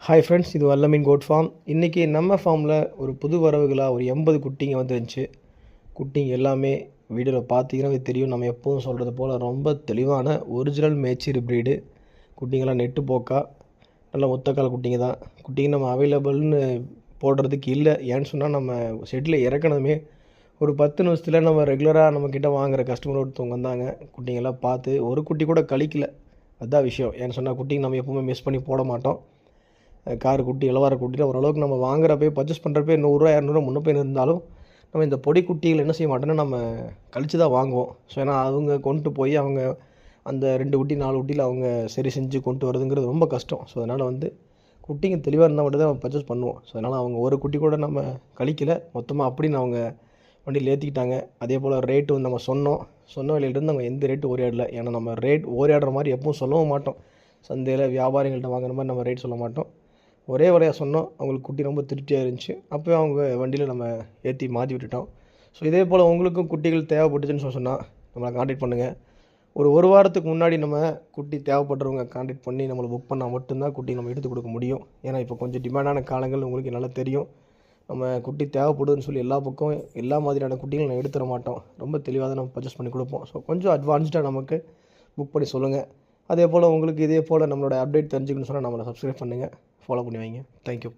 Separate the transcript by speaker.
Speaker 1: Hi friends, இது வல்லமீன் goat farm. இன்றைக்கி நம்ம ஃபார்மில் ஒரு புது வரவுகளாக ஒரு 80 குட்டிங்க வந்துருந்துச்சு. குட்டிங்க எல்லாமே வீடியோவில் பார்த்தீங்கன்னா தெரியும். நம்ம எப்போதும் சொல்கிறது போல் ரொம்ப தெளிவான ஒரிஜினல் மேய்ச்சர் ப்ரீடு குட்டிங்கெல்லாம் நெட்டு போக்கா நல்ல ஒத்தக்கால் குட்டிங்க தான். குட்டிங்க நம்ம அவைலபிள்னு போடுறதுக்கு இல்லை. ஏன்னு சொன்னால் நம்ம ஷெட்டில் இறக்கணுமே ஒரு 10 நிமிஷத்தில் நம்ம ரெகுலராக நம்மக்கிட்ட வாங்குகிற கஸ்டமர் ஒருத்தவங்க வந்தாங்க. குட்டிங்கெல்லாம் பார்த்து ஒரு குட்டி கூட கழிக்கல. அதுதான் விஷயம். ஏன்னு சொன்னால் குட்டிங்க நம்ம எப்போவுமே மிஸ் பண்ணி போட மாட்டோம். காரு குட்டி இளவார குட்டியில் ஓரளவுக்கு நம்ம வாங்குறப்பே பர்ச்சேஸ் பண்ணுறப்பே 100 200 முன்ன போய் இருந்தாலும் நம்ம இந்த பொடி குட்டிகள் என்ன செய்ய மாட்டோன்னா நம்ம கழித்து தான் வாங்குவோம். ஸோ ஏன்னா அவங்க கொண்டு போய் அவங்க அந்த 2 குட்டி 4 குட்டியில் அவங்க சரி செஞ்சு கொண்டு வரதுங்கிறது ரொம்ப கஷ்டம். ஸோ அதனால் குட்டிங்க தெளிவாக இருந்தால் மட்டும் தான் நம்ம பர்ச்சேஸ் பண்ணுவோம். ஸோ அதனால் அவங்க ஒரு குட்டி கூட நம்ம கழிக்கலை. மொத்தமாக அப்படின்னு அவங்க வண்டியில் ஏற்றிக்கிட்டாங்க. அதே போல் ரேட்டு நம்ம சொன்ன விலையிலேருந்து அவங்க எந்த ரேட்டு ஓரியாடல. ஏன்னா நம்ம ரேட் ஓரியாடுற மாதிரி எப்பவும் சொல்லவும் மாட்டோம். சந்தையில் வியாபாரிகள்கிட்ட வாங்குற மாதிரி நம்ம ரேட் சொல்ல மாட்டோம். ஒரே வரையாக சொன்னோம். அவங்களுக்கு குட்டி ரொம்ப திருப்தியாக இருந்துச்சு. அப்போ அவங்க வண்டியில் நம்ம ஏற்றி மாற்றி விட்டுட்டோம். ஸோ இதே போல் உங்களுக்கும் குட்டிகள் தேவைப்பட்டுச்சுன்னு சொன்னால் நம்மளை காண்டாக்ட் பண்ணுங்கள். ஒரு வாரத்துக்கு முன்னாடி நம்ம குட்டி தேவைப்படுறவங்க காண்டாக்ட் பண்ணி நம்மளை புக் பண்ணால் மட்டும்தான் குட்டி நம்ம எடுத்து கொடுக்க முடியும். ஏன்னா இப்போ கொஞ்சம் டிமாண்டான காலங்கள் உங்களுக்கு நல்லா தெரியும். நம்ம குட்டி தேவைப்படுதுன்னு சொல்லி எல்லா பக்கம் எல்லா மாதிரியான குட்டிகள் நம்ம எடுத்துட மாட்டோம். ரொம்ப தெளிவாக தான் நம்ம பர்ச்சேஸ் பண்ணி கொடுப்போம். ஸோ கொஞ்சம் அட்வான்ஸ்டாக நமக்கு புக் பண்ணி சொல்லுங்கள். அதே போல் உங்களுக்கு இதே போல் நம்மளோட அப்டேட் தெரிஞ்சுக்கணும்னு சொன்னால் நம்மளை சப்ஸ்கிரைப் பண்ணுங்கள், ஃபாலோ பண்ணி வைங்க. தேங்க்யூ.